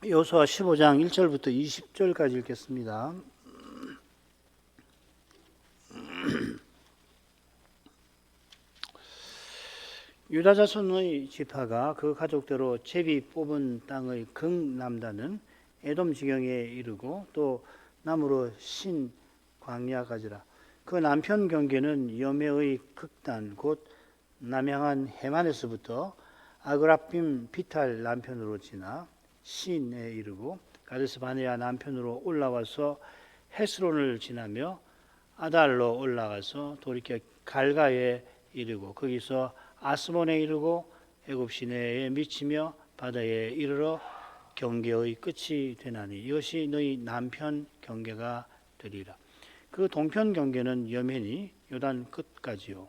여호수아 15장 1절부터 20절까지 읽겠습니다. 유다 자손의 지파가 그 가족대로 제비 뽑은 땅의 극남단은 에돔 지경에 이르고 또 남으로 신 광야까지라. 그 남편 경계는 여매의 극단 곧 남향한 헤만에서부터 아그라빔 비탈 남편으로 지나 신에 이르고 가데스 바네아 남편으로 올라와서 헤스론을 지나며 아달로 올라가서 돌이켜 갈가에 이르고 거기서 아스몬에 이르고 애굽 시내에 미치며 바다에 이르러 경계의 끝이 되나니 이것이 너희 남편 경계가 되리라. 그 동편 경계는 여멘이 요단 끝까지요.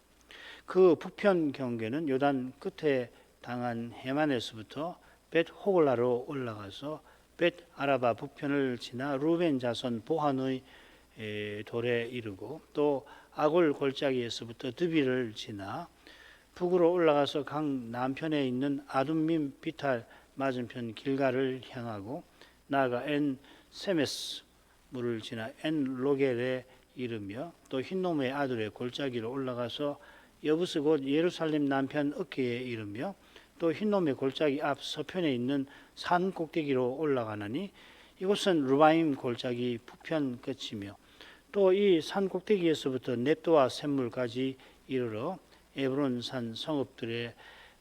그 북편 경계는 요단 끝에 당한 헤만에서부터 벳 호글라로 올라가서 벳 아라바 북편을 지나 루벤 자손 보한의 돌에 이르고 또 아골 골짜기에서부터 드비를 지나 북으로 올라가서 강 남편에 있는 아둠밈 비탈 맞은편 길가를 향하고 나아가 엔 세메스 물을 지나 엔 로겔에 이르며 또 흰놈의 아들의 골짜기로 올라가서 여부스 곧 예루살렘 남편 어깨에 이르며 또 흰놈의 골짜기 앞 서편에 있는 산 꼭대기로 올라가나니 이곳은 루바임 골짜기 북편 끝이며 또 이 산 꼭대기에서부터 넵도와 샘물까지 이르러 에브론 산 성읍들에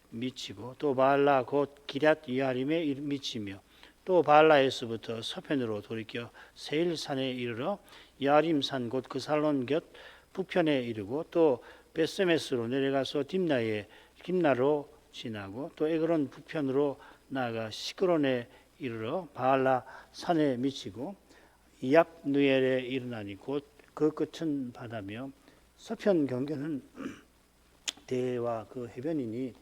미치고 또 바알라 곧 기럇 이아림에 미치며 또 바알라에서부터 서편으로 돌이켜 세일산에 이르러 야림산 곧 그살론 곁 북편에 이르고 또 베세메스로 내려가서 딥나로 지나고 또 에그론 북편으로 나아가 시그론에 이르러 바알라 산에 미치고 이압누엘에 이르나니 곧 그 끝은 바다며 서편 경계는 대와 그 해변이니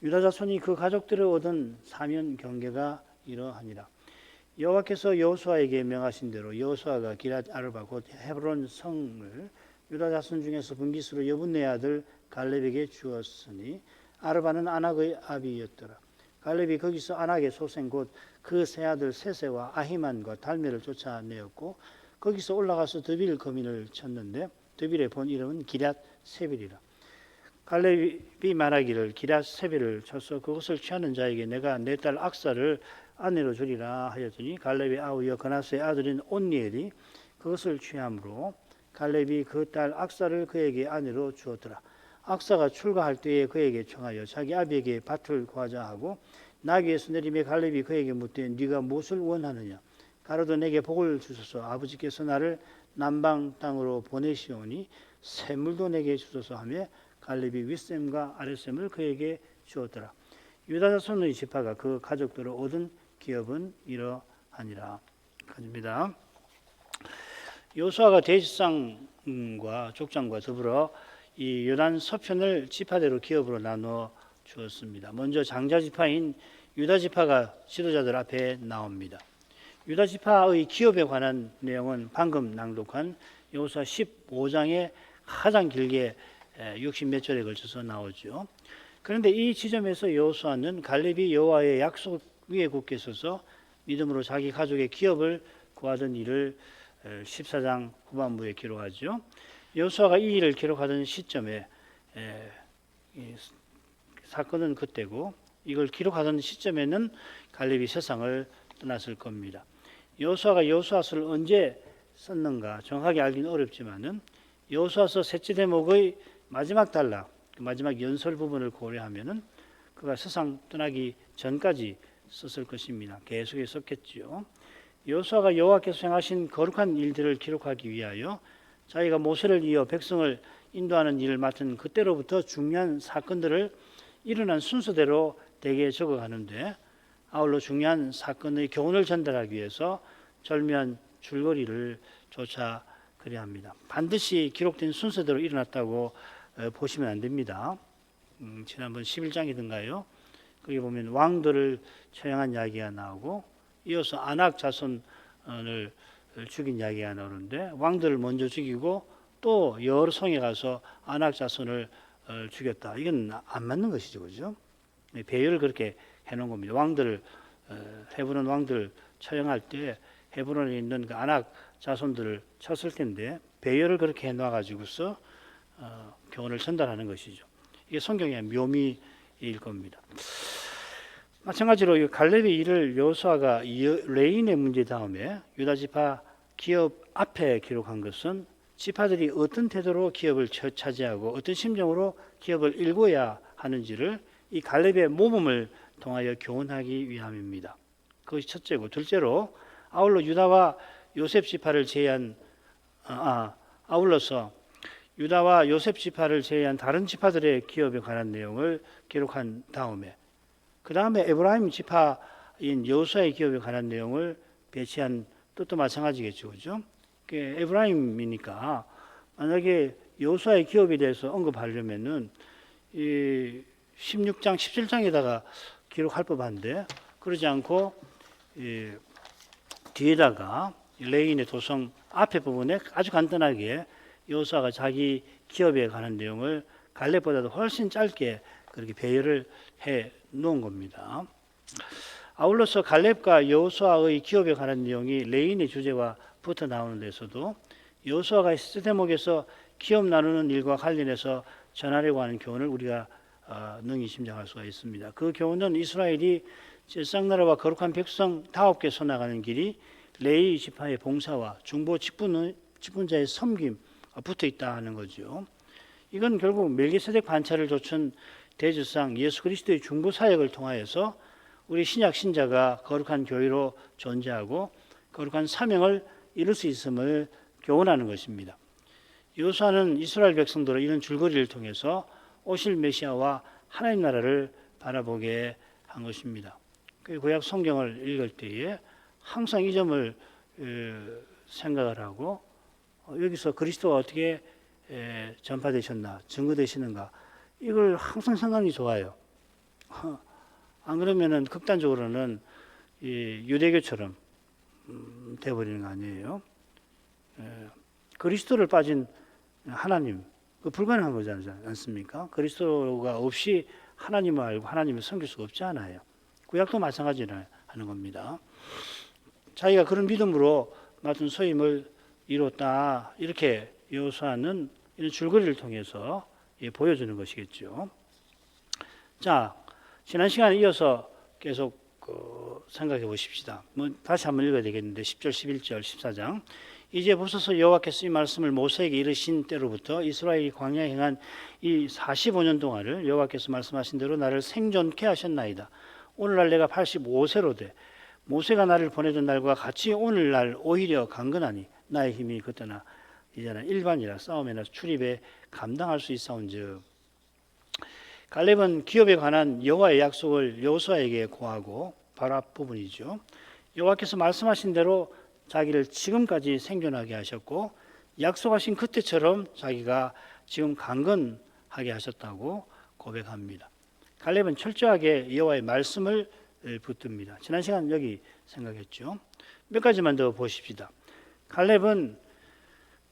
유다 자손이 그 가족들을 얻은 사면 경계가 이러하니라. 여호와께서 여호수아에게 명하신 대로 여호수아가 기럇 아르바 곧 헤브론 성을 유다 자손 중에서 분깃으로 여분네 아들 갈렙에게 주었으니 아르바는 아낙의 아비였더라. 갈렙이 거기서 아낙의 소생 곧 그 세 아들 세세와 아히만과 달메를 쫓아내었고 거기서 올라가서 드빌 거민을 쳤는데 드빌의 본 이름은 기럇 세빌이라. 갈렙이 말하기를 기럇 세빌을 쳐서 그것을 취하는 자에게 내가 내 딸 악사를 아내로 주리라 하였더니 갈렙의 아우 여그나스의 아들인 온니엘이 그것을 취함으로 갈렙이 그 딸 악사를 그에게 아내로 주었더라. 악사가 출가할 때에 그에게 청하여 자기 아비에게 밭을 구하자 하고 나귀에서 내리매 갈렙이 그에게 묻되 네가 무엇을 원하느냐. 가로되 내게 복을 주소서. 아버지께서 나를 남방 땅으로 보내시오니 샘물도 내게 주소서 하며 갈렙이 윗샘과 아랫샘을 그에게 주었더라. 유다 자손의 지파가 그 가족들을 얻은 기업은 이러하니라. 가집니다. 여호수아가 대지상과 족장과 더불어 이 요단 서편을 지파대로 기업으로 나누어 주었습니다. 먼저 장자 지파인 유다 지파가 지도자들 앞에 나옵니다. 유다 지파의 기업에 관한 내용은 방금 낭독한 여호수아 15장에 가장 길게 60몇 절에 걸쳐서 나오죠. 그런데 이 지점에서 여호수아는 갈렙이 여호와의 약속 위에 굳게 서서 믿음으로 자기 가족의 기업을 구하던 일을 14장 후반부에 기록하죠. 여호수아가 이 일을 기록하던 시점에 사건은 그때고 이걸 기록하던 시점에는 갈렙이 세상을 떠났을 겁니다. 여호수아가 여호수아서를 언제 썼는가 정확하게 알기는 어렵지만은 여호수아서 셋째 대목의 마지막 단락, 마지막 연설 부분을 고려하면은 그가 세상 떠나기 전까지 썼을 것입니다. 계속 썼겠지요. 여호수아가 여호와께서 행하신 거룩한 일들을 기록하기 위하여 자기가 모세를 이어 백성을 인도하는 일을 맡은 그때로부터 중요한 사건들을 일어난 순서대로 대개 적어가는데 아울러 중요한 사건의 교훈을 전달하기 위해서 절묘한 줄거리를 조차 그래야 합니다. 반드시 기록된 순서대로 일어났다고 보시면 안 됩니다. 지난번 11장이던가요. 거기 보면 왕들을 처형한 이야기가 나오고 이어서 아낙 자손을 죽인 이야기가 나오는데 왕들을 먼저 죽이고 또 여러 성에 가서 아낙 자손을 죽였다. 이건 안 맞는 것이죠, 그죠? 배열을 그렇게 해놓은 겁니다. 왕들을 헤브론 왕들 처형할 때 헤브론에 있는 그 아낙 자손들을 쳤을 텐데 배열을 그렇게 해놔 가지고서 교훈을 전달하는 것이죠. 이게 성경의 묘미일 겁니다. 마찬가지로 갈렙의 일을 여호수아가 레인의 문제 다음에 유다 지파 기업 앞에 기록한 것은 지파들이 어떤 태도로 기업을 차지하고 어떤 심정으로 기업을 일궈야 하는지를 이 갈렙의 모범을 통하여 교훈하기 위함입니다. 그것이 첫째고, 둘째로 아울러 유다와 요셉 지파를 제외한 아울러서 유다와 요셉 지파를 제외한 다른 지파들의 기업에 관한 내용을 기록한 다음에 그 다음에 에브라임 지파인 여호수아의 기업에 관한 내용을 배치한 뜻도 마찬가지겠죠, 그죠? 에브라임이니까 만약에 여호수아의 기업에 대해서 언급하려면은 이 16장, 17장에다가 기록할 법한데 그러지 않고 뒤에다가 레인의 도성 앞에 부분에 아주 간단하게 여호수아가 자기 기업에 관한 내용을 갈렙보다도 훨씬 짧게 그렇게 배열을 해 놓은 겁니다. 아울러서 갈렙과 여호수아의 기업에 관한 내용이 레인의 주제와 붙어 나오는 데서도 여호수아가 세 대목에서 기업 나누는 일과 관련해서 전하려고 하는 교훈을 우리가 능히 짐작할 수가 있습니다. 그 교훈은 이스라엘이 제쌍나라와 거룩한 백성 5개 서나가는 길이 레위 지파의 봉사와 중보 직분자의 섬김 붙어 있다 하는 거죠. 이건 결국 멜기세덱 반차를 갖춘 대제사장 예수 그리스도의 중보 사역을 통하여서 우리 신약 신자가 거룩한 교회로 존재하고 거룩한 사명을 이룰 수 있음을 교훈하는 것입니다. 여호수아는 이스라엘 백성들의 이런 줄거리를 통해서 오실 메시아와 하나님 나라를 바라보게 한 것입니다. 구약 성경을 읽을 때에 항상 이 점을 생각을 하고 여기서 그리스도가 어떻게 전파되셨나, 증거되시는가 이걸 항상 생각이 좋아요. 안 그러면은 극단적으로는 유대교처럼 돼버리는 거 아니에요. 그리스도를 빠진 하나님, 그 불가능한 거지 않습니까? 그리스도가 없이 하나님을 알고 하나님을 섬길 수가 없지 않아요. 구약도 마찬가지로 하는 겁니다. 자기가 그런 믿음으로 맡은 소임을 이뤘다 이렇게 여호수아는 이런 줄거리를 통해서 보여주는 것이겠죠. 자, 지난 시간에 이어서 계속 생각해 보십시다. 다시 한번 읽어야 되겠는데 10절, 11절, 14장 이제 보소서 여호와께서 이 말씀을 모세에게 이르신 때로부터 이스라엘이 광야에 행한 이 45년 동안을 여호와께서 말씀하신 대로 나를 생존케 하셨나이다. 오늘날 내가 85세로 돼 모세가 나를 보내던 날과 같이 오늘날 오히려 강건하니 나의 힘이 그때나 이제는 일반이라 싸움이나 출입에 감당할 수 있사온즉. 갈렙은 기업에 관한 여호와의 약속을 여호수아에게 고하고 바로 앞부분이죠. 여호와께서 말씀하신 대로 자기를 지금까지 생존하게 하셨고 약속하신 그때처럼 자기가 지금 강건하게 하셨다고 고백합니다. 갈렙은 철저하게 여호와의 말씀을 붙듭니다. 지난 시간 여기 생각했죠. 몇 가지만 더 보십시다. 갈렙은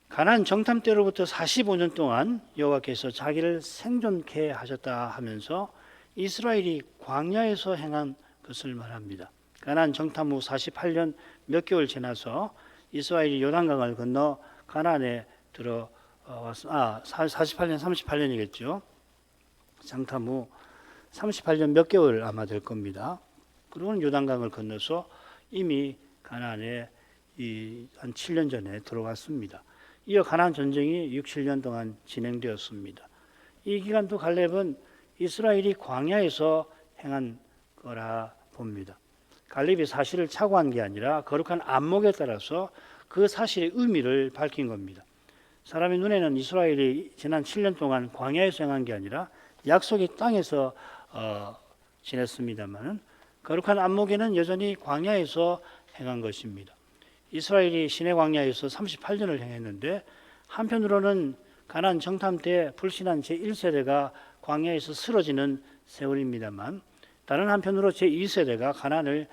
가나안 정탐 때로부터 45년 동안 여호와께서 자기를 생존케 하셨다 하면서 이스라엘이 광야에서 행한 것을 말합니다. 가나안 정탐 후 48년 몇 개월 지나서 이스라엘이 요단강을 건너 가나안에 들어왔습니다. 48년, 38년이겠죠. 정탐 후 38년 몇 개월 아마 될 겁니다. 그리고는 요단강을 건너서 이미 가나안에 한 7년 전에 들어왔습니다. 이어 가나안 전쟁이 6, 7년 동안 진행되었습니다. 이 기간도 갈렙은 이스라엘이 광야에서 행한 거라 봅니다. 갈렙이 사실을 착오한 게 아니라 거룩한 안목에 따라서 그 사실의 의미를 밝힌 겁니다. 사람의 눈에는 이스라엘이 지난 7년 동안 광야에서 행한 게 아니라 약속의 땅에서 지냈습니다만 거룩한 안목에는 여전히 광야에서 행한 것입니다. 이스라엘이 시내 광야에서 38년을 행했는데 한편으로는 가나안 정탐 때 불신한 제1세대가 광야에서 쓰러지는 세월입니다만 다른 한편으로 제2세대가 가나안을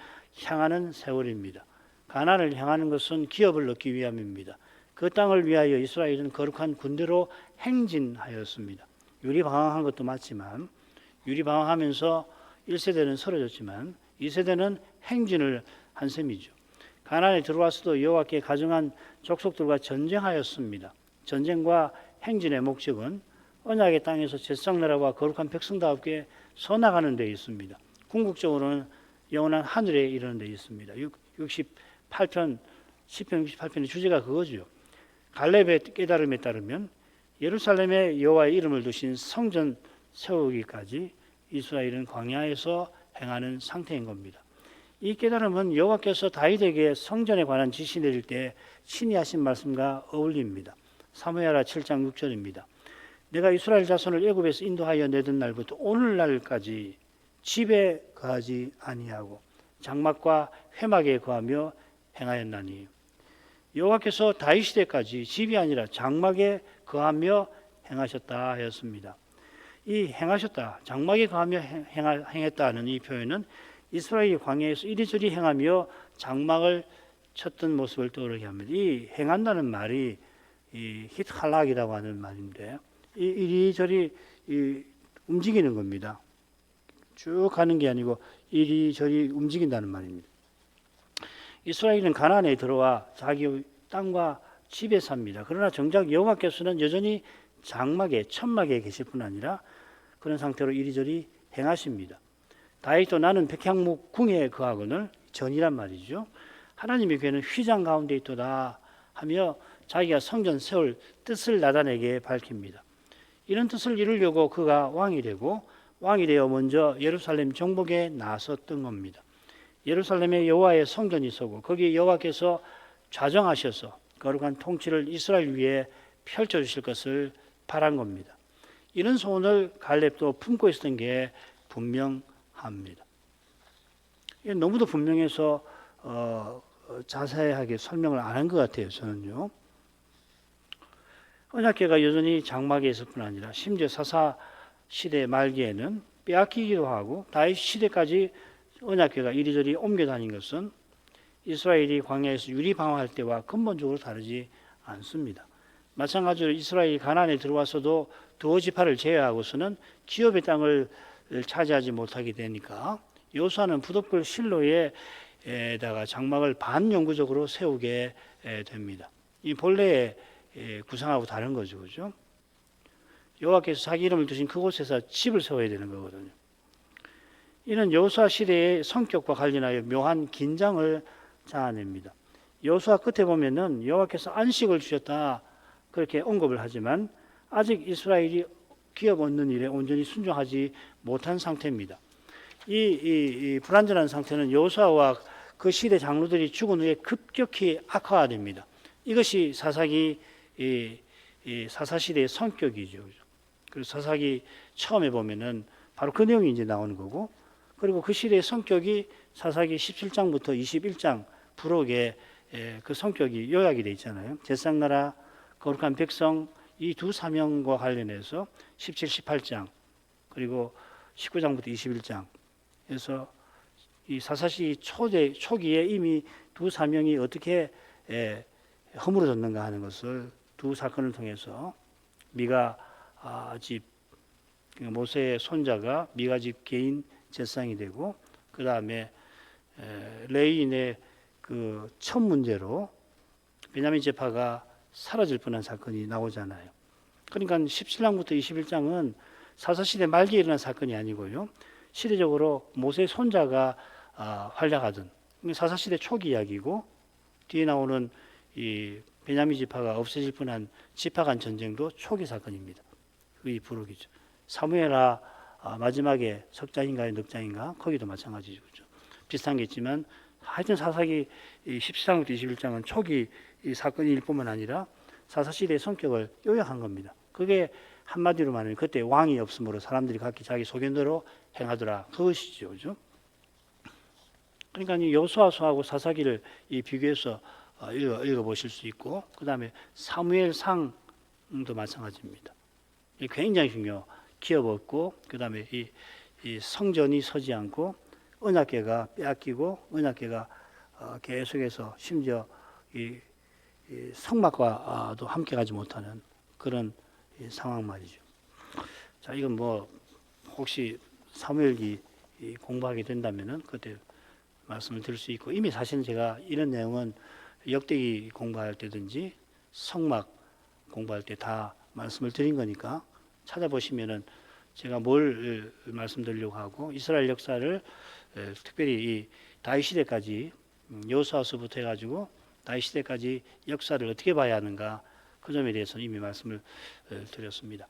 향하는 세월입니다. 가나안을 향하는 것은 기업을 얻기 위함입니다. 그 땅을 위하여 이스라엘은 거룩한 군대로 행진하였습니다. 유리방황한 것도 맞지만 유리방황하면서 1세대는 쓰러졌지만 2세대는 행진을 한 셈이죠. 가나안에 들어와서도 여호와께 가증한 족속들과 전쟁하였습니다. 전쟁과 행진의 목적은 언약의 땅에서 제사장나라와 거룩한 백성다웠게 서나가는 데 있습니다. 궁극적으로는 영원한 하늘에 이르는 데 있습니다. 68편 시편 68편의 주제가 그거죠. 갈렙의 깨달음에 따르면 예루살렘에 여호와의 이름을 두신 성전 세우기까지 이스라엘은 광야에서 행하는 상태인 겁니다. 이 깨달음은 여호와께서 다윗에게 성전에 관한 지시 내릴 때 친히 하신 말씀과 어울립니다. 사무엘하 7장 6절입니다. 내가 이스라엘 자손을 애굽에서 인도하여 내던 날부터 오늘날까지 집에 거하지 아니하고 장막과 회막에 거하며 행하였나니 여호와께서 다윗 시대까지 집이 아니라 장막에 거하며 행하셨다 하였습니다. 이 행하셨다, 장막에 거하며 행했다는 이 표현은 이스라엘이 광야에서 이리저리 행하며 장막을 쳤던 모습을 떠오르게 합니다. 이 행한다는 말이 이 히트할락이라고 하는 말인데 이리저리 움직이는 겁니다. 쭉 가는 게 아니고 이리저리 움직인다는 말입니다. 이스라엘은 가나안에 들어와 자기 땅과 집에 삽니다. 그러나 정작 여호와께서는 여전히 장막에 천막에 계실 뿐 아니라 그런 상태로 이리저리 행하십니다. 다윗도 나는 백향목 궁에 거하거늘 전이란 말이죠. 하나님의 괴는 휘장 가운데 있도다 하며 자기가 성전 세울 뜻을 나단에게 밝힙니다. 이런 뜻을 이루려고 그가 왕이 되고 왕이 되어 먼저 예루살렘 정복에 나섰던 겁니다. 예루살렘에 여호와의 성전이 서고 거기에 여호와께서 좌정하셔서 거룩한 통치를 이스라엘 위에 펼쳐주실 것을 바란 겁니다. 이런 소원을 갈렙도 품고 있었던 게 분명합니다. 너무도 분명해서 자세하게 설명을 안 한 것 같아요. 저는요. 언약궤가 여전히 장막에 있을 뿐 아니라 심지어 사사 시대 말기에는 빼앗기기도 하고 다윗 시대까지 언약궤가 이리저리 옮겨 다닌 것은 이스라엘이 광야에서 유리방황할 때와 근본적으로 다르지 않습니다. 마찬가지로 이스라엘이 가나안에 들어와서도 두어 지파를 제외하고서는 기업의 땅을 차지하지 못하게 되니까 여호수아는 부둣굴 실로에다가 장막을 반영구적으로 세우게 됩니다. 이 본래의 구상하고 다른 거죠, 그죠? 여호와께서 자기 이름을 두신 그곳에서 집을 세워야 되는 거거든요. 이는 여호수아 시대의 성격과 관련하여 묘한 긴장을 자아냅니다. 여호수아 끝에 보면은 여호와께서 안식을 주셨다 그렇게 언급을 하지만 아직 이스라엘이 기업 얻는 일에 온전히 순종하지 못한 상태입니다. 이 불완전한 상태는 여호수아와 그 시대 장로들이 죽은 후에 급격히 악화됩니다. 이것이 사사기 사사 시대의 성격이죠. 그래서 사사기 처음에 보면은 바로 그 내용이 이제 나오는 거고, 그리고 그 시대의 성격이 사사기 17장부터 21장 부록에 그 성격이 요약이 되어 있잖아요. 제사장나라, 거룩한 백성 이 두 사명과 관련해서 17, 18장 그리고 19장부터 21장에서 이 사사시 초기에 이미 두 사명이 어떻게 허물어졌는가 하는 것을 두 사건을 통해서 미가 집 모세의 손자가 미가 집 개인 제사장이 되고 그 다음에 레위인의 그 첫 문제로 베냐민 지파가 사라질 뻔한 사건이 나오잖아요. 그러니까 17장부터 21장은 사사시대 말기에 일어난 사건이 아니고요. 시대적으로 모세의 손자가 활약하던 사사시대 초기 이야기고, 뒤에 나오는 이 베냐민 지파가 없어질 뻔한 지파 간 전쟁도 초기 사건입니다. 그게 부록이죠. 사무엘하 마지막에 석장인가요, 넉장인가? 거기도 마찬가지죠. 그렇죠? 비슷한 게 있지만 하여튼 사사기 17장부터 21장은 초기 이 사건일 뿐만 아니라 사사시대의 성격을 요약한 겁니다. 그게 한마디로 말하면 그때 왕이 없으므로 사람들이 각기 자기 소견대로 행하더라. 그것이죠. 그죠? 그러니까 이 여호수아서하고 사사기를 비교해서 읽어보실 수 있고, 그 다음에 사무엘상도 마찬가지입니다. 굉장히 중요해요. 기업 없고, 그 다음에 이 성전이 서지 않고, 언약궤가 빼앗기고, 언약궤가 계속해서 심지어 이 성막과도 함께 가지 못하는 그런 상황 말이죠. 자, 이건 뭐 혹시 사무엘기 공부하게 된다면은 그때 말씀을 드릴 수 있고, 이미 사실은 제가 이런 내용은 역대기 공부할 때든지 성막 공부할 때 다 말씀을 드린 거니까 찾아보시면은 제가 뭘 말씀드리려고 하고, 이스라엘 역사를 특별히 이 다윗 시대까지, 여호수아서부터 해가지고 다윗 시대까지 역사를 어떻게 봐야 하는가, 그 점에 대해서 이미 말씀을 드렸습니다.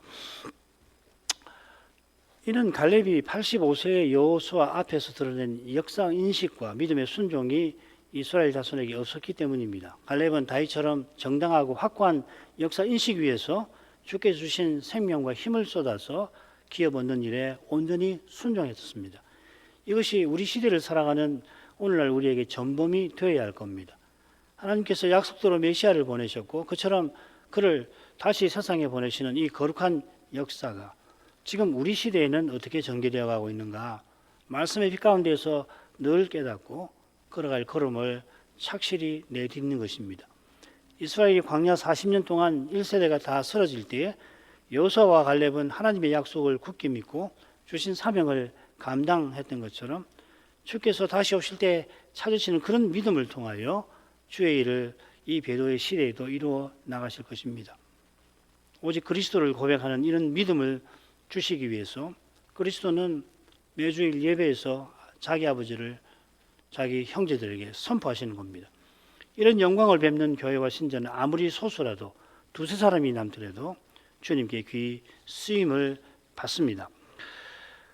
이는 갈렙이 85세의 여호수아 앞에서 드러낸 역사 인식과 믿음의 순종이 이스라엘 자손에게 없었기 때문입니다. 갈렙은 다윗처럼 정당하고 확고한 역사 인식 위에서 주께 주신 생명과 힘을 쏟아서 기업 얻는 일에 온전히 순종했습니다. 이것이 우리 시대를 살아가는 오늘날 우리에게 전범이 되어야 할 겁니다. 하나님께서 약속대로 메시아를 보내셨고, 그처럼 그를 다시 세상에 보내시는 이 거룩한 역사가 지금 우리 시대에는 어떻게 전개되어 가고 있는가, 말씀의 빛 가운데서 늘 깨닫고 걸어갈 걸음을 착실히 내딛는 것입니다. 이스라엘이 광야 40년 동안 1세대가 다 쓰러질 때에 여호수아와 갈렙은 하나님의 약속을 굳게 믿고 주신 사명을 감당했던 것처럼 주께서 다시 오실 때 찾으시는 그런 믿음을 통하여 주의 일을 이 배도의 시대에도 이루어 나가실 것입니다. 오직 그리스도를 고백하는 이런 믿음을 주시기 위해서 그리스도는 매주일 예배에서 자기 아버지를 자기 형제들에게 선포하시는 겁니다. 이런 영광을 뵙는 교회와 신자는 아무리 소수라도 두세 사람이 남더라도 주님께 귀 쓰임을 받습니다.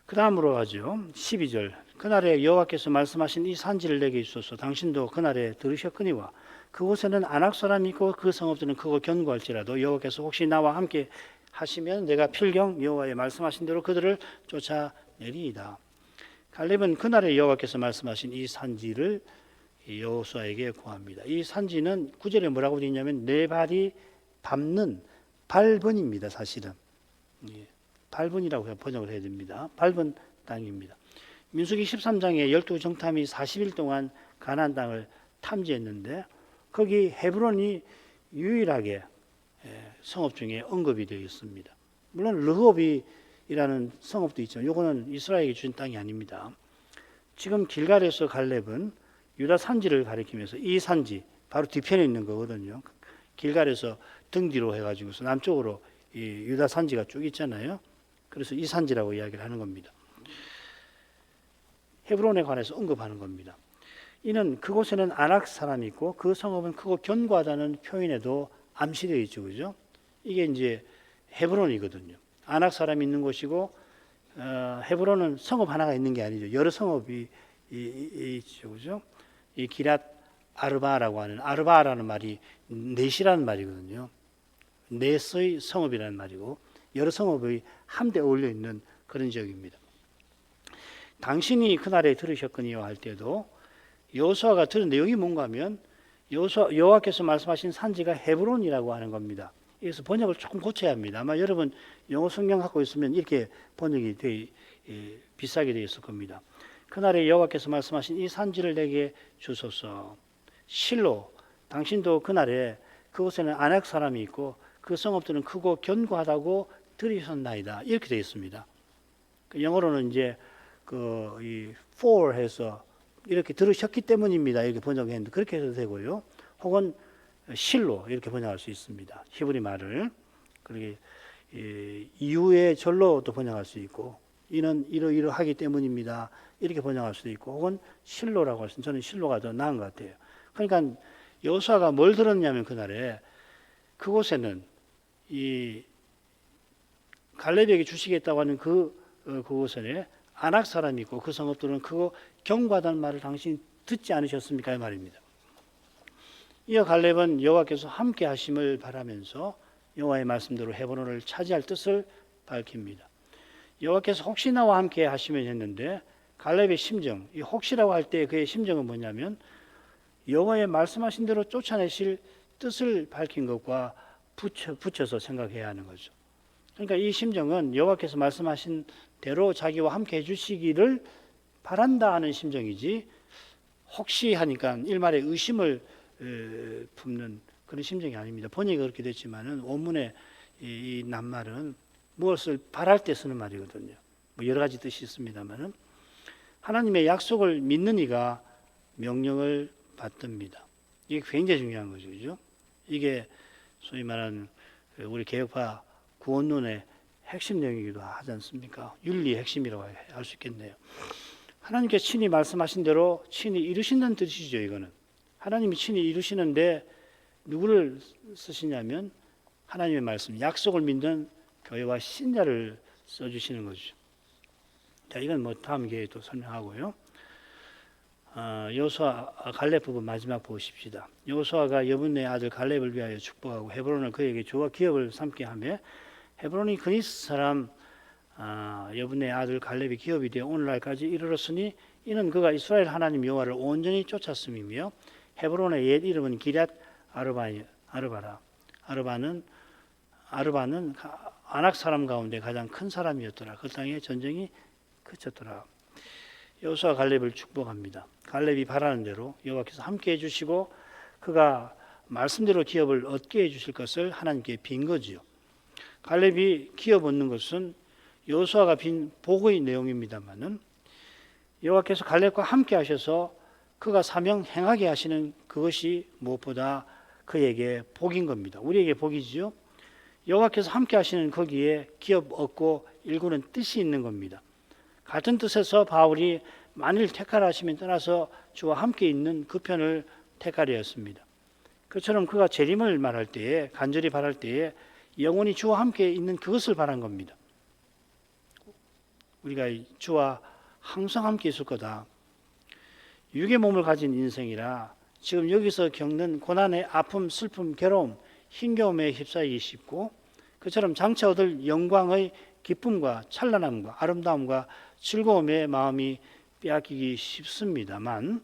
그 다음으로 가죠. 12절. 그날에 여호와께서 말씀하신 이 산지를 내게 주소서. 당신도 그날에 들으셨거니와 그곳에는 아낙 사람이 있고 그 성읍들은 크고 견고할지라도 여호와께서 혹시 나와 함께 하시면 내가 필경 여호와의 말씀하신 대로 그들을 쫓아내리이다. 갈렙은 그날에 여호와께서 말씀하신 이 산지를 여호수아에게 구합니다. 이 산지는 9절에 뭐라고 되어 있냐면 네 발이 밟는 밟은입니다. 사실은 밟은이라고 번역을 해야 됩니다. 밟은 땅입니다. 민수기 13장에 12정탐이 40일 동안 가나안 땅을 탐지했는데 거기 헤브론이 유일하게 성읍 중에 언급이 되어 있습니다. 물론 르홉이라는 성읍도 있죠. 이거는 이스라엘에게 주신 땅이 아닙니다. 지금 길갈에서 갈렙은 유다 산지를 가리키면서 이 산지 바로 뒤편에 있는 거거든요. 길갈에서 등 뒤로 해가지고서 남쪽으로 이 유다 산지가 쭉 있잖아요. 그래서 이 산지라고 이야기를 하는 겁니다. 헤브론에 관해서 언급하는 겁니다. 이는 그곳에는 아낙 사람이 있고 그 성읍은 크고 견고하다는 표현에도 암시되어 있죠, 그죠? 이게 이제 헤브론이거든요. 아낙 사람이 있는 곳이고 헤브론은 성읍 하나가 있는 게 아니죠. 여러 성읍이 있죠, 그죠? 이 기랏 아르바라고 하는 아르바라는 말이 넷이라는 말이거든요. 넷의 성읍이라는 말이고 여러 성읍이 함께 어울려 있는 그런 지역입니다. 당신이 그날에 들으셨거니와 할 때도 여호수아가 들은 내용이 뭔가 하면 여호와께서 말씀하신 산지가 헤브론이라고 하는 겁니다. 그래서 번역을 조금 고쳐야 합니다. 아마 여러분 영어 성경 갖고 있으면 이렇게 번역이 비슷하게 되어 있을 겁니다. 그날에 여호와께서 말씀하신 이 산지를 내게 주소서. 실로 당신도 그날에 그곳에는 아낙 사람이 있고 그 성읍들은 크고 견고하다고 들으셨나이다. 이렇게 되어 있습니다. 영어로는 이제 이 for 해서 이렇게 들으셨기 때문입니다. 이렇게 번역했는데 그렇게 해도 되고요. 혹은 실로 이렇게 번역할 수 있습니다. 히브리 말을. 그렇게 이유의 절로도 번역할 수 있고 이는 이러이러하기 때문입니다. 이렇게 번역할 수도 있고 혹은 실로라고 하시면 저는 실로가 더 나은 것 같아요. 그러니까 여호수아가 뭘 들었냐면 그날에 그곳에는 이 갈렙에게 주시겠다고 하는 그곳에 아낙 사람이 있고 그 성읍들은 크고 견고하다는 말을 당신이 듣지 않으셨습니까? 이 말입니다. 이어 갈렙은 여호와께서 함께 하심을 바라면서 여호와의 말씀대로 헤브론을 차지할 뜻을 밝힙니다. 여호와께서 혹시 나와 함께 하시면 했는데 갈렙의 심정, 이 혹시라고 할 때 그의 심정은 뭐냐면 여호와의 말씀하신 대로 쫓아내실 뜻을 밝힌 것과 붙여서 생각해야 하는 거죠. 그러니까 이 심정은 여호와께서 말씀하신 대로 자기와 함께 해주시기를 바란다 하는 심정이지 혹시 하니까 일말의 의심을 품는 그런 심정이 아닙니다. 번역이 그렇게 됐지만은 원문의 이 낱말은 무엇을 바랄 때 쓰는 말이거든요. 뭐 여러 가지 뜻이 있습니다만은 하나님의 약속을 믿는 이가 명령을 받듭니다. 이게 굉장히 중요한 거죠. 그죠? 이게 소위 말하는 우리 개혁파 구원론의 핵심 내용이기도 하지 않습니까? 윤리의 핵심이라고 할 수 있겠네요. 하나님께 친히 말씀하신 대로 친히 이루신다는 뜻이죠. 이거는 하나님이 친히 이루시는데 누구를 쓰시냐면 하나님의 말씀, 약속을 믿는 교회와 신자를 써주시는 거죠. 자, 이건 뭐 다음 기회에 또 설명하고요. 여호수아 갈렙 부분 마지막 보십시다. 여호수아가 여분의 아들 갈렙을 위하여 축복하고 헤브론을 그에게 주어 기업을 삼게 하며 헤브론이 그니스 사람 여분의 아들 갈렙이 기업이 되어 오늘날까지 이르렀으니 이는 그가 이스라엘 하나님 여호와를 온전히 쫓았음이며 헤브론의 옛 이름은 기럇 아르바라. 아르바는 아낙 사람 가운데 가장 큰 사람이었더라. 그 땅에 전쟁이 그쳤더라. 여호수아 갈렙을 축복합니다. 갈렙이 바라는 대로 여호와께서 함께 해주시고 그가 말씀대로 기업을 얻게 해주실 것을 하나님께 빈 거지요. 갈렙이 기업 얻는 것은 여호수아가 빈 복의 내용입니다만은 여호와께서 갈렙과 함께 하셔서 그가 사명 행하게 하시는 그것이 무엇보다 그에게 복인 겁니다. 우리에게 복이지요. 여호와께서 함께 하시는 거기에 기업 얻고 일구는 뜻이 있는 겁니다. 같은 뜻에서 바울이 만일 택하라 하시면 떠나서 주와 함께 있는 그 편을 택하려 했습니다. 그처럼 그가 재림을 말할 때에 간절히 바랄 때에 영원히 주와 함께 있는 그것을 바란 겁니다. 우리가 주와 항상 함께 있을 거다. 육의 몸을 가진 인생이라 지금 여기서 겪는 고난의 아픔, 슬픔, 괴로움, 힘겨움에 휩싸이기 쉽고 그처럼 장차 얻을 영광의 기쁨과 찬란함과 아름다움과 즐거움의 마음이 빼앗기기 쉽습니다만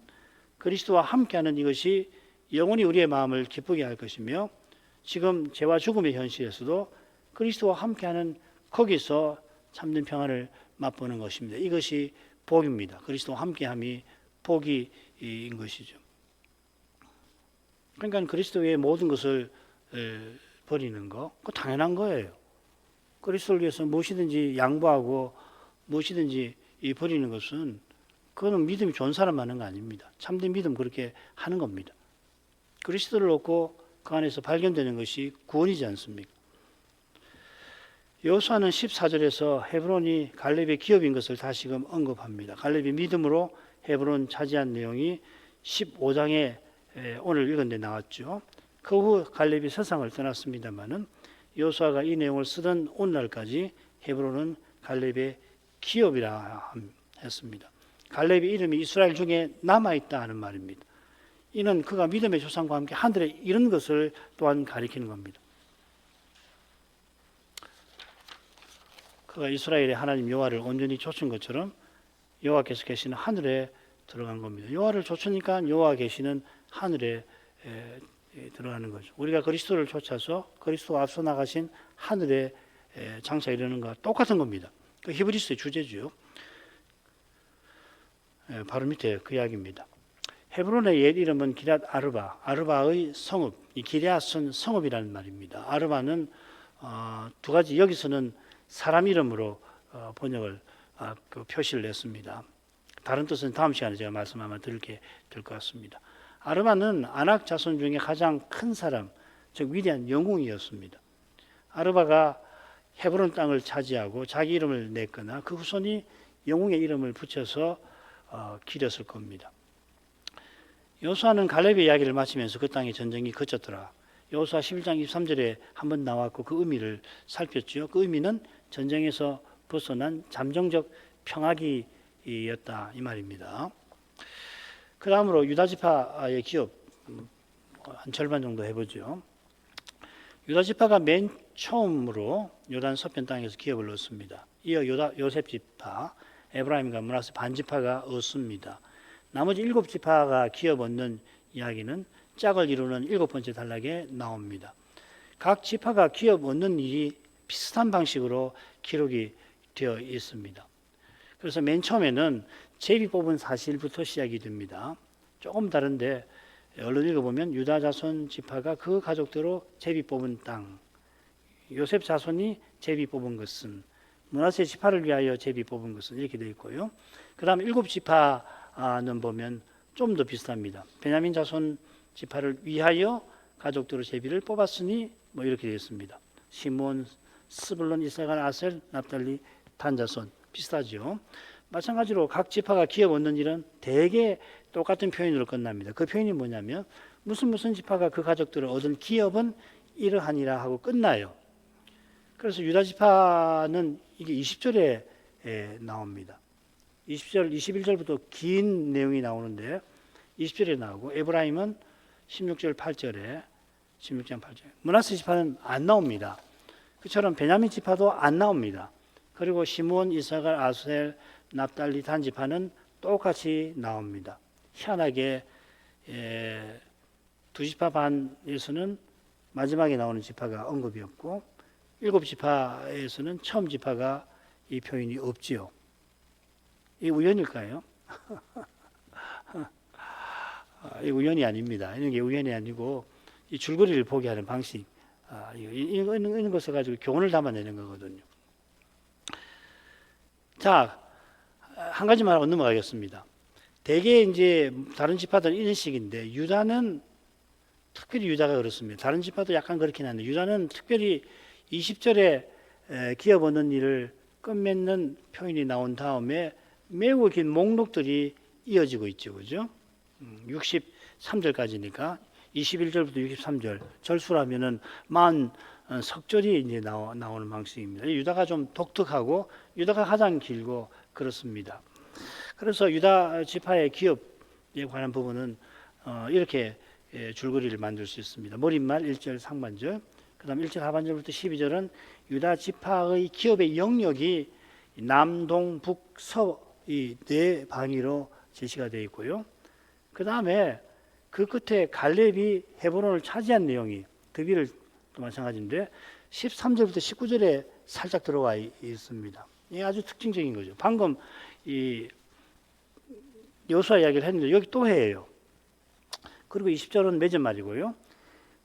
그리스도와 함께하는 이것이 영원히 우리의 마음을 기쁘게 할 것이며 지금 죄와 죽음의 현실에서도 그리스도와 함께하는 거기서 참된 평안을 맛보는 것입니다. 이것이 복입니다. 그리스도와 함께함이 복인 것이죠. 그러니까 그리스도의 모든 것을 버리는 거, 그거 당연한 거예요. 그리스도를 위해서 무엇이든지 양보하고 무엇이든지 버리는 것은 그거는 믿음이 좋은 사람 하는 거 아닙니다. 참된 믿음 그렇게 하는 겁니다. 그리스도를 얻고 그 안에서 발견되는 것이 구원이지 않습니까? 여호수아는 14절에서 헤브론이 갈렙의 기업인 것을 다시금 언급합니다. 갈렙이 믿음으로 헤브론 차지한 내용이 15장에 오늘 읽은 데 나왔죠. 그 후 갈렙이 세상을 떠났습니다마는 여호수아가 이 내용을 쓰던 오늘날까지 헤브론은 갈렙의 기업이라 했습니다. 갈렙의 이름이 이스라엘 중에 남아있다 하는 말입니다. 이는 그가 믿음의 조상과 함께 하늘에 이른 것을 또한 가리키는 겁니다. 그가 이스라엘의 하나님 여호와를 온전히 좇은 것처럼 여호와께서 계시는 하늘에 들어간 겁니다. 여호와를 좇으니까 여호와 계시는 하늘에 들어가는 거죠. 우리가 그리스도를 쫓아서 그리스도와 앞서 나가신 하늘에 장차 이르는 것과 똑같은 겁니다. 그 히브리서의 주제죠. 바로 밑에 그 이야기입니다. 헤브론의 옛 이름은 기럇 아르바, 아르바의 성읍, 이 기럇은 성읍이라는 말입니다. 아르바는 두 가지, 여기서는 사람 이름으로 번역을 그 표시를 냈습니다. 다른 뜻은 다음 시간에 제가 말씀 아마 드리게 될 것 같습니다. 아르바는 아낙 자손 중에 가장 큰 사람, 즉 위대한 영웅이었습니다. 아르바가 헤브론 땅을 차지하고 자기 이름을 냈거나 그 후손이 영웅의 이름을 붙여서 기렸을 겁니다. 여호수아는 갈렙의 이야기를 마치면서 그 땅에 전쟁이 그쳤더라. 여호수아 11장 23절에 한번 나왔고 그 의미를 살폈죠. 그 의미는 전쟁에서 벗어난 잠정적 평화기였다 이 말입니다. 그 다음으로 유다지파의 기업 한 절반 정도 해보죠. 유다지파가 맨 처음으로 요단 서편 땅에서 기업을 얻습니다. 이어 요셉지파, 에브라임과 므낫세 반지파가 얻습니다. 나머지 7지파가 기업 얻는 이야기는 짝을 이루는 7번째 단락에 나옵니다. 각 지파가 기업 얻는 일이 비슷한 방식으로 기록이 되어 있습니다. 그래서 맨 처음에는 제비 뽑은 사실부터 시작이 됩니다. 조금 다른데 얼른 읽어보면 유다 자손 지파가 그 가족대로 제비 뽑은 땅, 요셉 자손이 제비 뽑은 것은, 므낫세 지파를 위하여 제비 뽑은 것은 이렇게 되어 있고요. 그 다음 7지파는 보면 좀 더 비슷합니다. 베냐민 자손 지파를 위하여 가족들의 제비를 뽑았으니 뭐 이렇게 되었습니다. 시몬, 스불론, 이사갈, 아셀, 납달리, 단 자손 비슷하죠. 마찬가지로 각 지파가 기업 얻는 일은 대개 똑같은 표현으로 끝납니다. 그 표현이 뭐냐면 무슨 지파가 그 가족들을 얻은 기업은 이러하니라 하고 끝나요. 그래서 유다 지파는 이게 20절에 나옵니다. 20절, 21절부터 긴 내용이 나오는데 20절에 나오고 에브라임은 16절 8절에 16장 8절. 므낫세 지파는 안 나옵니다. 그처럼 베냐민 지파도 안 나옵니다. 그리고 시므온, 이사갈, 아셀, 납달리, 단 지파는 똑같이 나옵니다. 희한하게 두 지파 반에서는 마지막에 나오는 지파가 언급이 없고 7지파에서는 처음 지파가 이 표현이 없지요. 이게 우연일까요? 이 우연이 아닙니다. 이런 게 우연이 아니고 이 줄거리를 보게 하는 방식, 이런 것을 가지고 교훈을 담아내는 거거든요. 자, 한 가지만 하고 넘어가겠습니다. 대개 이제 다른 지파들은 이런 식인데 유다는 특별히 유다가 그렇습니다. 다른 지파도 약간 그렇긴 한데 유다는 특별히 20절에 기업 얻는 일을 끝맺는 표현이 나온 다음에 매우 긴 목록들이 이어지고 있죠. 그죠? 63절까지니까 21절부터 63절 절수라면은 만 석절이 이제 나오는 방식입니다. 유다가 좀 독특하고 유다가 가장 길고 그렇습니다. 그래서 유다 지파의 기업에 관한 부분은 이렇게 줄거리를 만들 수 있습니다. 머릿말 1절 상반절, 그 다음 1절 하반절부터 12절은 유다 지파의 기업의 영역이 남동, 북, 서 이 네 방위로 제시가 되어 있고요. 그 다음에 그 끝에 갈렙이 헤브론을 차지한 내용이 드빌을 또 마찬가지인데 13절부터 19절에 살짝 들어와 있습니다. 이게 아주 특징적인 거죠. 방금 이 여호수아 이야기를 했는데 여기 또 해요. 그리고 20절은 맺은 말이고요.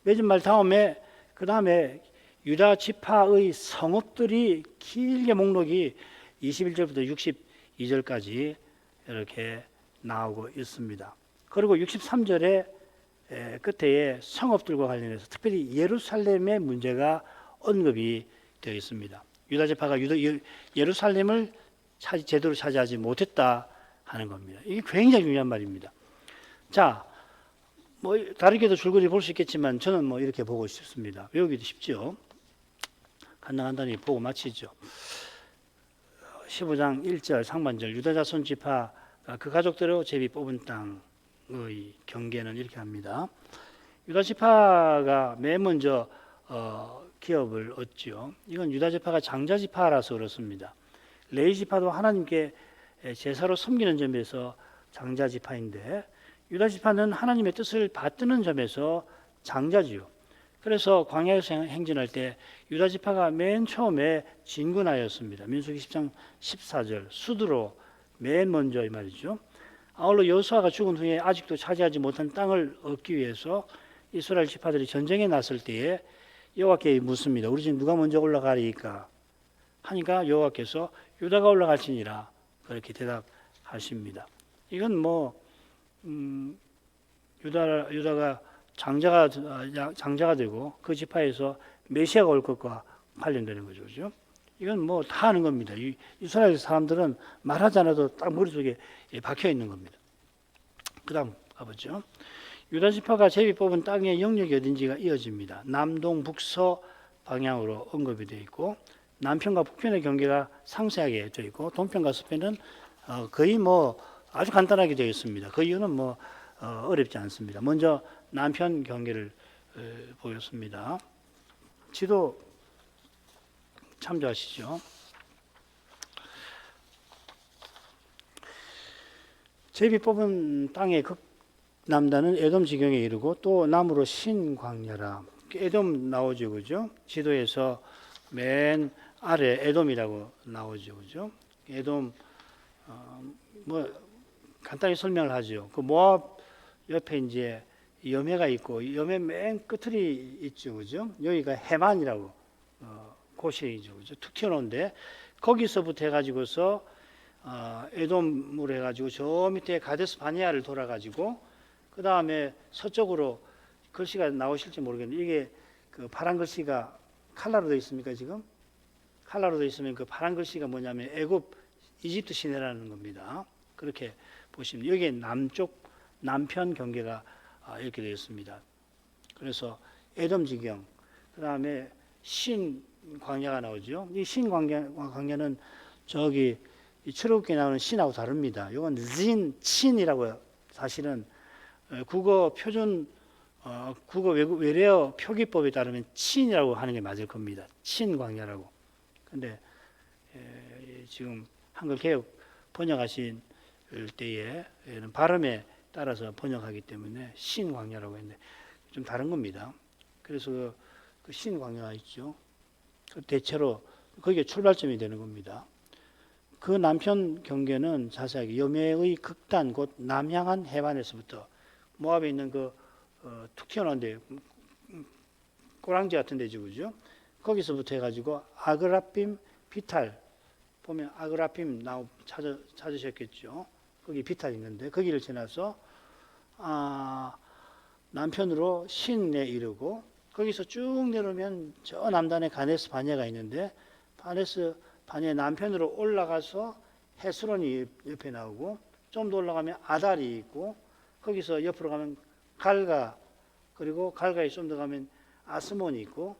맺은 말 다음에 그 다음에 유다 지파의 성읍들이 길게 목록이 21절부터 62절까지 이렇게 나오고 있습니다. 그리고 63절에 끝에 성읍들과 관련해서 특별히 예루살렘의 문제가 언급이 되어 있습니다. 유다 지파가 예루살렘을 제대로 차지하지 못했다 하는 겁니다. 이게 굉장히 중요한 말입니다. 자, 뭐 다르게도 줄거리 볼 수 있겠지만 저는 뭐 이렇게 보고 싶습니다. 외우기도 쉽죠. 간단히 보고 마치죠. 15장 1절 상반절 유다 자손 지파가 그 가족대로 제비 뽑은 땅의 경계는 이렇게 합니다. 유다 지파가 맨 먼저 기업을 얻죠. 이건 유다 지파가 장자 지파라서 그렇습니다. 레위 지파도 하나님께 제사로 섬기는 점에서 장자 지파인데 유다 지파는 하나님의 뜻을 받드는 점에서 장자지요. 그래서 광야에서 행진할 때 유다 지파가 맨 처음에 진군하였습니다. 민수기 10장 14절 수두로 맨 먼저 이 말이죠. 아울러 여호수아가 죽은 후에 아직도 차지하지 못한 땅을 얻기 위해서 이스라엘 지파들이 전쟁에 나설 때에 여호와께 묻습니다. 우리 지금 누가 먼저 올라가리까 하니까 여호와께서 유다가 올라갈지니라 그렇게 대답하십니다. 이건 뭐 유다가 장자가 되고 그 지파에서 메시아가 올 것과 관련되는 거죠. 그죠? 이건 뭐 다 아는 겁니다. 이스라엘 사람들은 말하지 않아도 딱 머릿속에 박혀 있는 겁니다. 그 다음 가보죠. 유다 지파가 제비 뽑은 땅의 영역이 어딘지가 이어집니다. 남동, 북서 방향으로 언급이 되어 있고 남편과 북편의 경계가 상세하게 되어 있고 동편과 서편은 거의 뭐 아주 간단하게 되어 있습니다. 그 이유는 뭐 어렵지 않습니다. 먼저 남편 경계를 보였습니다. 지도 참조하시죠. 제비 뽑은 땅의 극남단은 에돔 지경에 이르고 또 남으로 신광야라. 에돔 나오죠, 그죠? 지도에서 맨 아래 에돔이라고 나오죠, 그죠? 에돔 뭐 간단히 설명을 하죠. 그 모압 옆에 이제 여매가 있고 여매 맨 끝이 있죠, 그죠? 여기가 해만이라고 곳이죠, 그죠? 툭 튀어나온데 거기서부터 해가지고서 에돔으로 해가지고 저 밑에 가데스 바네아를 돌아가지고 그 다음에 서쪽으로 글씨가 나오실지 모르겠는데 이게 그 파란 글씨가 칼라로 되어 있습니까 지금? 칼라로 되어 있으면 그 파란 글씨가 뭐냐면 애굽 이집트 시내라는 겁니다. 그렇게 보시면 여기에 남편 경계가 이렇게 되어 있습니다. 그래서 에돔 지경, 그 다음에 신 광야가 나오죠. 이 신 광야는 저기 출애굽기에 나오는 신하고 다릅니다. 이건 친이라고 사실은 국어 표준 국어 외래어 표기법에 따르면 친이라고 하는 게 맞을 겁니다. 친 광야라고. 근데 지금 한글 개역 번역하신 때에는 발음에 따라서 번역하기 때문에 신 광야라고 했는데 좀 다른 겁니다. 그래서 그 신 광야가 있죠. 대체로 거기에 출발점이 되는 겁니다. 그 남편 경계는 자세하게 여매의 극단 곧 남향한 해반에서부터 모압에 있는 그 툭 튀어나온데 꼬랑지 같은 데죠, 그죠? 거기서부터 해가지고 아그라핌 비탈 보면 아그라핌 찾으셨겠죠? 거기 비탈 있는데 거기를 지나서 남편으로 신에 이르고 거기서 쭉 내려오면 저 남단에 가데스 바네아가 있는데 가데스 바네아 남편으로 올라가서 헤스론이 옆에 나오고 좀 더 올라가면 아달이 있고 거기서 옆으로 가면 갈가 그리고 갈가에 좀 더 가면 아스몬이 있고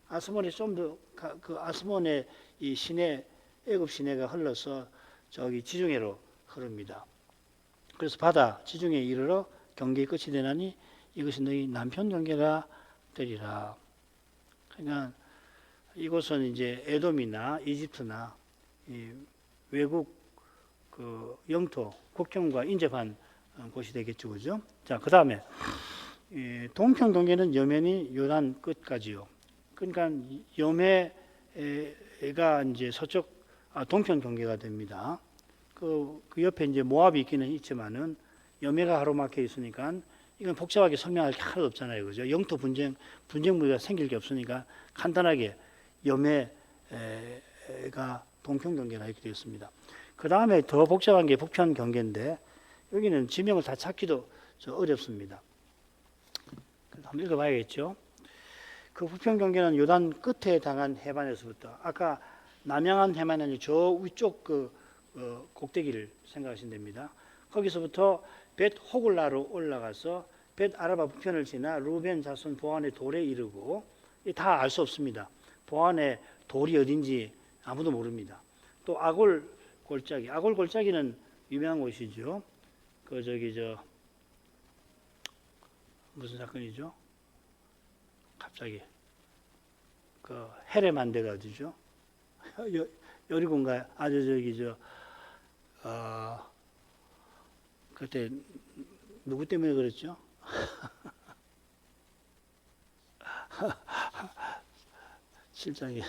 아스몬이 좀 더 그 아스몬의 이 시내 애굽 시내가 흘러서 저기 지중해로 흐릅니다. 그래서 바다 지중해에 이르러 경계의 끝이 되나니 이것이 너희 남편 경계가 되리라. 그러니까 이곳은 이제 에돔이나 이집트나 이 외국 그 영토 국경과 인접한 곳이 되겠죠, 그죠? 자, 그 다음에 동편 경계는 여면이 요단 끝까지요. 그러니까 여매가 이제 서쪽 동편 경계가 됩니다. 그 옆에 이제 모압이 있기는 있지만은 여매가 가로막혀 있으니까 이건 복잡하게 설명할 게 하나도 없잖아요, 그죠? 영토 분쟁 무리가 생길 게 없으니까 간단하게 여매가 동편 경계가 이렇게 되었습니다. 그 다음에 더 복잡한 게 북편 경계인데 여기는 지명을 다 찾기도 어렵습니다. 한번 읽어봐야겠죠. 그 북편 경계는 요단 끝에 당한 해반에서부터 아까 남양한 해반은 저 위쪽 그 꼭대기를 생각하시면 됩니다. 거기서부터 벳 호글라로 올라가서 벳 아라바 북편을 지나 루벤 자손 보안의 돌에 이르고 다 알 수 없습니다. 보안의 돌이 어딘지 아무도 모릅니다. 또 아골 골짜기는 유명한 곳이죠. 무슨 사건이죠? 갑자기 그 헤레만데가 어디죠? 여리고인가요? 그때 누구 때문에 그랬죠? 실장이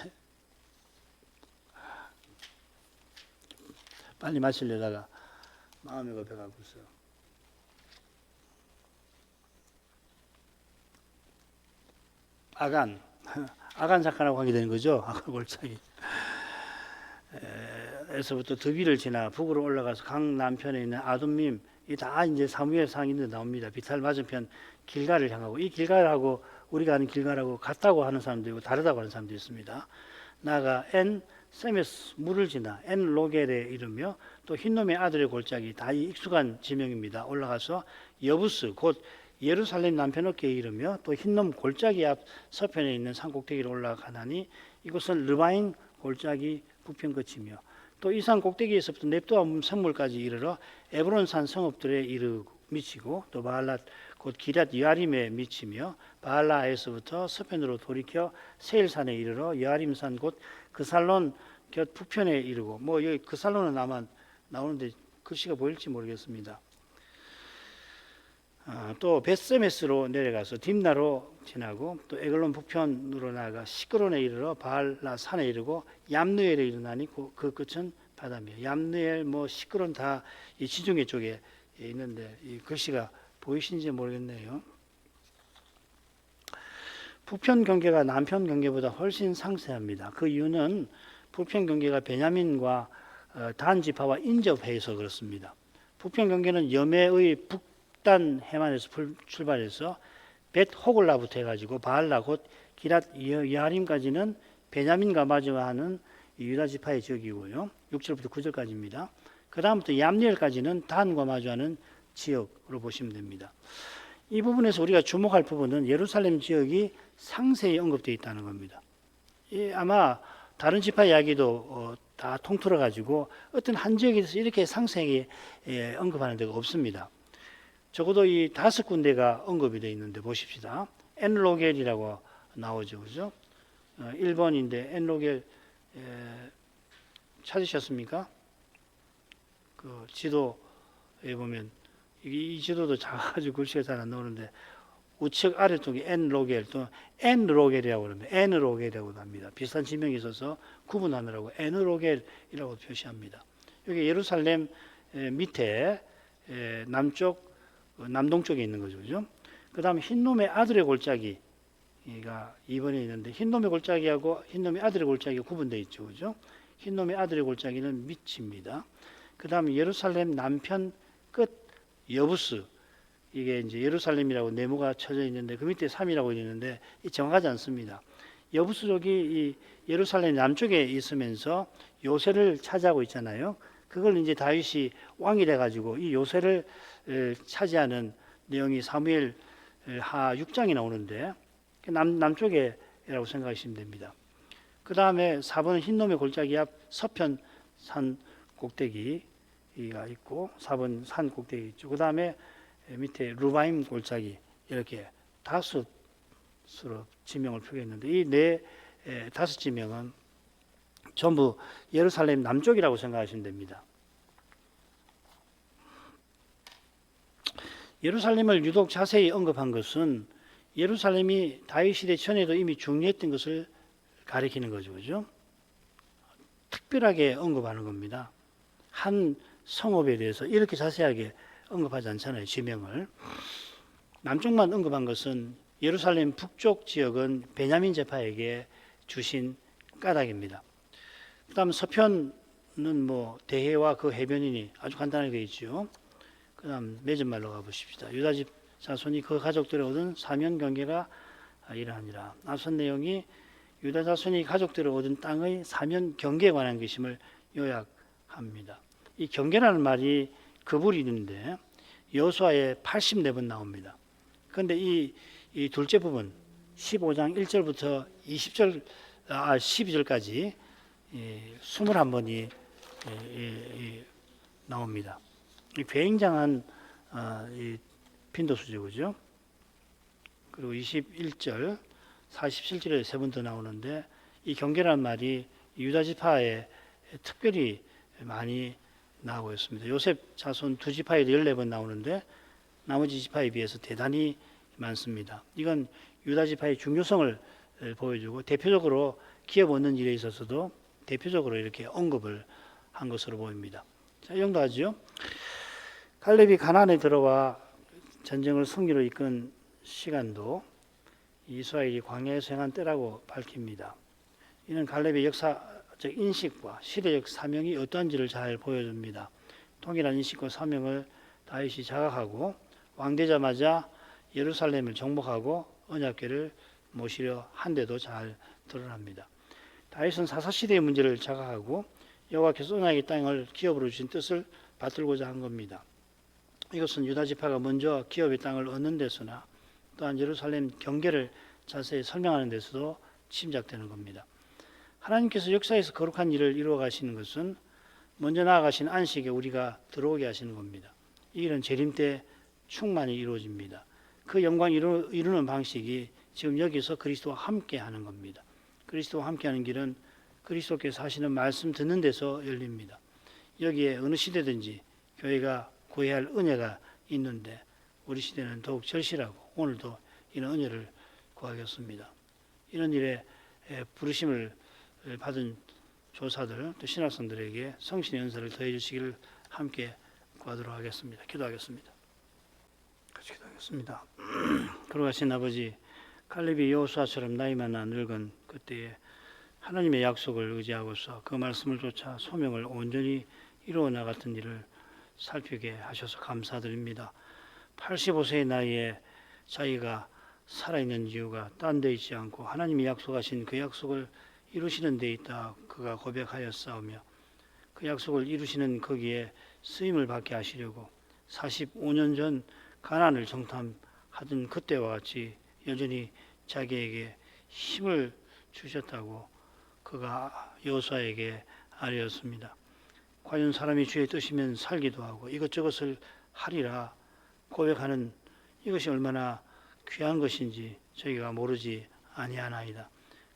빨리 마치려다가 마음이 급해가고 있어요. 아간 사건하고 관계 되는 거죠. 아간 골짜기. 에서부터 드비를 지나 북으로 올라가서 강 남편에 있는 아둠밈 이 다 이제 사무엘상 있는 데 나옵니다. 비탈 맞은편 길가를 향하고 이 길가하고 우리가 아는 길가라고 같다고 하는 사람도 있고 다르다고 하는 사람도 있습니다. 나아가 엔 세메스 물을 지나 엔 로겔에 이르며 또 흰놈의 아들의 골짜기 다 익숙한 지명입니다. 올라가서 여부스 곧 예루살렘 남편 어깨에 이르며 또 흰놈 골짜기 앞 서편에 있는 산 꼭대기로 올라가나니 이곳은 르바인 골짜기 북편 끝이며 또 이 산 꼭대기에서부터 넵도암 성물까지 이르러 에브론산 성읍들에 미치고 또 바알랏 곧 기럇 여아림에 미치며 바알라에서부터 서편으로 돌이켜 세일산에 이르러 여아림산 곧 그살론 곁 북편에 이르고 뭐 여기 그살론은 아마 나오는데 글씨가 보일지 모르겠습니다. 또 베세메스로 내려가서 딥나로 지나고 또 에글론 북편으로 나아가 시크론에 이르러 바알라 산에 이르고 얌느엘에 이르나니 그 끝은 바다며 얌느엘 뭐 시크론 다 이 지중해 쪽에 있는데 이 글씨가 보이신지 모르겠네요. 북편 경계가 남편 경계보다 훨씬 상세합니다. 그 이유는 북편 경계가 베냐민과 단 지파와 인접해서 그렇습니다. 북편 경계는 여매의 북단 해만에서 출발해서 벳호글라부터 해가지고 바알라 곧 기랏 여아림까지는 베냐민과 마주하는 유다 지파의 지역이고요. 6절부터 9절까지입니다. 그 다음부터 얌리엘까지는 단과 마주하는 지역으로 보시면 됩니다. 이 부분에서 우리가 주목할 부분은 예루살렘 지역이 상세히 언급되어 있다는 겁니다. 아마 다른 지파 이야기도 다 통틀어 가지고 어떤 한 지역에 대해서 이렇게 상세하게 언급하는 데가 없습니다. 적어도 이 5군데가 언급이 되어 있는데 보십시다. 엔로겔이라고 나오죠, 그죠? 1번인데 엔로겔 찾으셨습니까? 그 지도에 보면 이 지도도 작아가지고 글씨가 잘 안 나오는데 우측 아래쪽에 엔로겔 또는 엔로겔이라고 그럽니다. 엔로겔이라고도 합니다. 비슷한 지명이 있어서 구분하느라고 엔로겔이라고 표시합니다. 여기 예루살렘 밑에 남동쪽에 있는 거죠, 그죠? 그 다음 흰놈의 아들의 골짜기가 2번에 있는데 흰놈의 골짜기하고 흰놈의 아들의 골짜기가 구분되어 있죠, 그죠? 흰놈의 아들의 골짜기는 밑입니다. 그 다음 예루살렘 남편 끝 여부스, 이게 이제 예루살렘이라고 네모가 쳐져 있는데 그 밑에 3이라고 있는데 정확하지 않습니다. 여부스족이 이 예루살렘 남쪽에 있으면서 요새를 차지하고 있잖아요. 그걸 이제 다윗이 왕이 돼가지고 이 요새를 차지하는 내용이 사무엘 하 6장에 나오는데 남쪽에라고 생각하시면 됩니다. 그 다음에 4번은 흰놈의 골짜기 앞 서편 산 꼭대기가 있고 4번 산 꼭대기 있죠. 그 다음에 밑에 루바임 골짜기 이렇게 5수로 지명을 표기했는데 이 5 지명은 전부 예루살렘 남쪽이라고 생각하시면 됩니다. 예루살렘을 유독 자세히 언급한 것은 예루살렘이 다윗 시대 전에도 이미 중요했던 것을 가리키는 거죠, 그죠? 특별하게 언급하는 겁니다. 한 성읍에 대해서 이렇게 자세하게 언급하지 않잖아요, 지명을. 남쪽만 언급한 것은 예루살렘 북쪽 지역은 베냐민 지파에게 주신 까닭입니다. 그 다음 서편은 뭐 대해와 그 해변이니 아주 간단하게 되어 있죠. 그 다음 매점말로 가보십시다. 유다집 자손이 그 가족들에 얻은 사면 경계가 이러하니라. 앞선 내용이 유다 자손이 가족들에 얻은 땅의 사면 경계에 관한 것임을 요약합니다. 이 경계라는 말이 그불이 있는데 여호수아에 84번 나옵니다. 그런데 이 둘째 부분 15장 1절부터 12절까지 21번이 나옵니다. 굉장한 빈도수죠, 그죠? 그리고 21절, 47절에 3번 더 나오는데 이 경계라는 말이 유다 지파에 특별히 많이 나오고 있습니다. 요셉 자손 2지파에도 14번 나오는데 나머지 지파에 비해서 대단히 많습니다. 이건 유다 지파의 중요성을 보여주고 대표적으로 기업 얻는 일에 있어서도 대표적으로 이렇게 언급을 한 것으로 보입니다. 자, 이 정도 하죠. 갈렙이 가나안에 들어와 전쟁을 승리로 이끈 시간도 이스라엘이 광야에서 행한 때라고 밝힙니다. 이는 갈렙의 역사적 인식과 시대적 사명이 어떠한지를 잘 보여줍니다. 동일한 인식과 사명을 다윗이 자각하고 왕되자마자 예루살렘을 정복하고 언약궤를 모시려 한데도 잘 드러납니다. 다윗은 사사시대의 문제를 자각하고 여호와께서 언약의 땅을 기업으로 주신 뜻을 받들고자 한 겁니다. 이것은 유다 지파가 먼저 기업의 땅을 얻는 데서나 또한 예루살렘 경계를 자세히 설명하는 데서도 침작되는 겁니다. 하나님께서 역사에서 거룩한 일을 이루어 가시는 것은 먼저 나아가신 안식에 우리가 들어오게 하시는 겁니다. 이 일은 재림 때 충만히 이루어집니다. 그 영광 이루는 방식이 지금 여기서 그리스도와 함께 하는 겁니다. 그리스도와 함께 하는 길은 그리스도께서 하시는 말씀 듣는 데서 열립니다. 여기에 어느 시대든지 교회가 구해야 할 은혜가 있는데 우리 시대는 더욱 절실하고 오늘도 이런 은혜를 구하겠습니다. 이런 일에 부르심을 받은 조사들 또 신학생들에게 성신의 은사를 더해 주시기를 함께 구하도록 하겠습니다. 기도하겠습니다. 같이 기도하겠습니다. 걸어가신 아버지, 갈렙이 여호수아처럼 나이 많아 늙은 그때에 하나님의 약속을 의지하고서 그 말씀을 쫓아 소명을 온전히 이루어 나갔던 일을 살피게 하셔서 감사드립니다. 85세의 나이에 자기가 살아있는 이유가 딴 데 있지 않고 하나님이 약속하신 그 약속을 이루시는 데 있다 그가 고백하였사오며, 그 약속을 이루시는 거기에 쓰임을 받게 하시려고 45년 전 가나안을 정탐하던 그때와 같이 여전히 자기에게 힘을 주셨다고 그가 여호수아에게 아뢰었습니다. 과연 사람이 주의 뜻이면 살기도 하고 이것저것을 하리라 고백하는 이것이 얼마나 귀한 것인지 저희가 모르지 아니하나이다.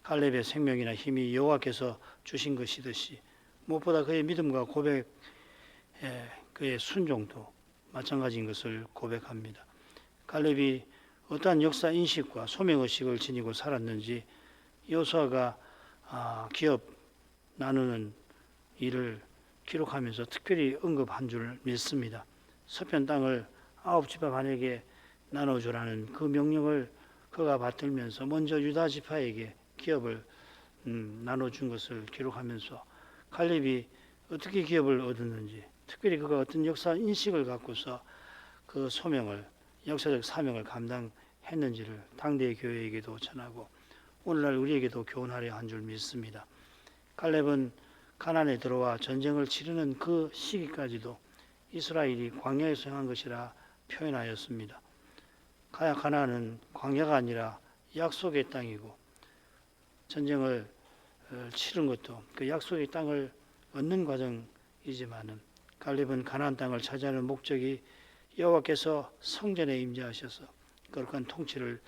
갈렙의 생명이나 힘이 여호와께서 주신 것이듯이 무엇보다 그의 믿음과 고백, 그의 순종도 마찬가지인 것을 고백합니다. 갈렙이 어떠한 역사 인식과 소명 의식을 지니고 살았는지 여호수아가 기업 나누는 일을 기록하면서 특별히 언급한 줄 믿습니다. 서편 땅을 9지파 반에게 나눠주라는 그 명령을 그가 받들면서 먼저 유다 지파에게 기업을 나눠준 것을 기록하면서 갈렙이 어떻게 기업을 얻었는지, 특별히 그가 어떤 역사 인식을 갖고서 그 소명을, 역사적 사명을 감당했는지를 당대의 교회에게도 전하고 오늘날 우리에게도 교훈하려 한 줄 믿습니다. 갈렙은 가나안에 들어와 전쟁을 치르는 그 시기까지도 이스라엘이 광야에서 행한 것이라 표현하였습니다. 가나안은 광야가 아니라 약속의 땅이고 전쟁을 치른 것도 그 약속의 땅을 얻는 과정이지만은 갈렙은 가나안 땅을 차지하는 목적이 여호와께서 성전에 임재하셔서 거룩한 통치를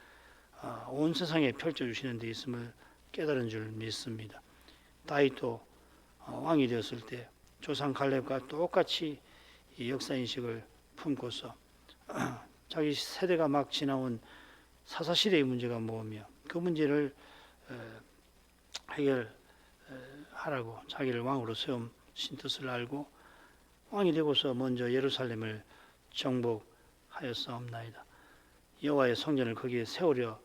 온 세상에 펼쳐주시는 데 있음을 깨달은 줄 믿습니다. 다윗도 왕이 되었을 때 조상 갈렙과 똑같이 이 역사인식을 품고서 자기 세대가 막 지나온 사사시대의 문제가 뭐며 그 문제를 해결하라고 자기를 왕으로 세우신 뜻을 알고 왕이 되고서 먼저 예루살렘을 정복하였사옵나이다. 여호와의 성전을 거기에 세우려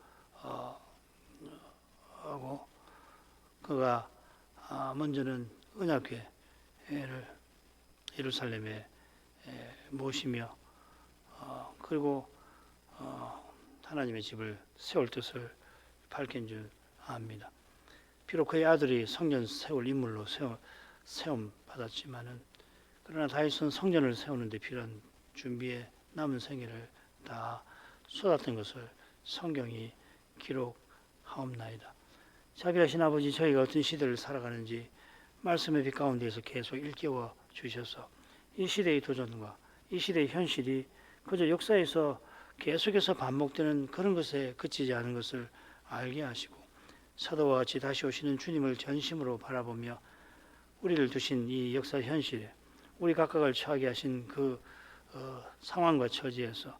하고 그가 먼저는 언약궤를 예루살렘에 모시며 그리고 하나님의 집을 세울 뜻을 밝힌 줄 압니다. 비록 그의 아들이 성전 세울 인물로 세움 받았지만은 그러나 다윗은 성전을 세우는 데 필요한 준비에 남은 생애를 다 쏟았던 것을 성경이 기록하옵나이다. 자비하신 아버지, 저희가 어떤 시대를 살아가는지 말씀의 빛 가운데에서 계속 일깨워 주셔서 이 시대의 도전과 이 시대의 현실이 그저 역사에서 계속해서 반복되는 그런 것에 그치지 않은 것을 알게 하시고 사도와 같이 다시 오시는 주님을 전심으로 바라보며 우리를 두신 이 역사 현실에 우리 각각을 처하게 하신 그 상황과 처지에서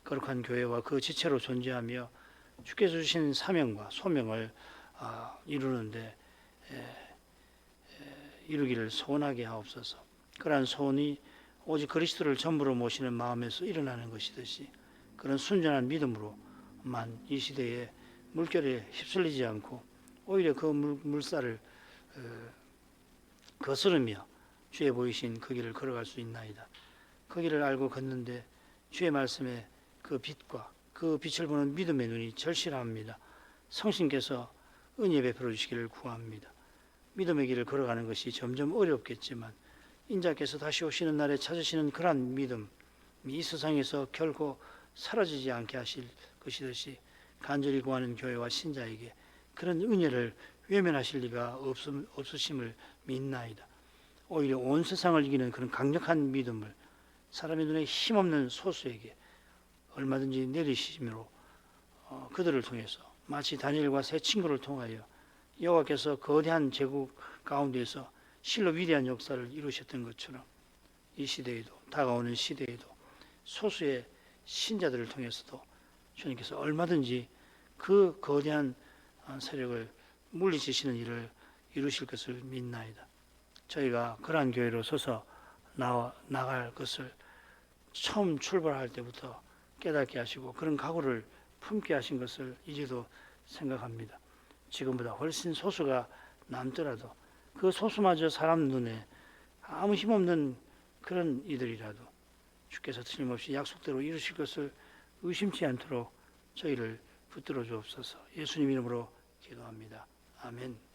거룩한 교회와 그 지체로 존재하며 주께서 주신 사명과 소명을 이루는데 이루기를 소원하게 하옵소서. 그러한 소원이 오직 그리스도를 전부로 모시는 마음에서 일어나는 것이듯이 그런 순전한 믿음으로만 이 시대에 물결에 휩쓸리지 않고 오히려 그 물살을 거스르며 주의 보이신 그 길을 걸어갈 수 있나이다. 그 길을 알고 걷는데 주의 말씀에 그 빛과 그 빛을 보는 믿음의 눈이 절실합니다. 성신께서 은혜 베풀어 주시기를 구합니다. 믿음의 길을 걸어가는 것이 점점 어렵겠지만 인자께서 다시 오시는 날에 찾으시는 그러한 믿음이 이 세상에서 결코 사라지지 않게 하실 것이듯이 간절히 구하는 교회와 신자에게 그런 은혜를 외면하실 리가 없으심을 믿나이다. 오히려 온 세상을 이기는 그런 강력한 믿음을 사람의 눈에 힘없는 소수에게 얼마든지 내리심으로 그들을 통해서 마치 다니엘과 세 친구를 통하여 여호와께서 거대한 제국 가운데서 실로 위대한 역사를 이루셨던 것처럼 이 시대에도 다가오는 시대에도 소수의 신자들을 통해서도 주님께서 얼마든지 그 거대한 세력을 물리치시는 일을 이루실 것을 믿나이다. 저희가 그러한 교회로 서서 나갈 것을 처음 출발할 때부터 깨닫게 하시고 그런 각오를 품게 하신 것을 이제도 생각합니다. 지금보다 훨씬 소수가 남더라도 그 소수마저 사람 눈에 아무 힘없는 그런 이들이라도 주께서 틀림없이 약속대로 이루실 것을 의심치 않도록 저희를 붙들어 주옵소서. 예수님 이름으로 기도합니다. 아멘.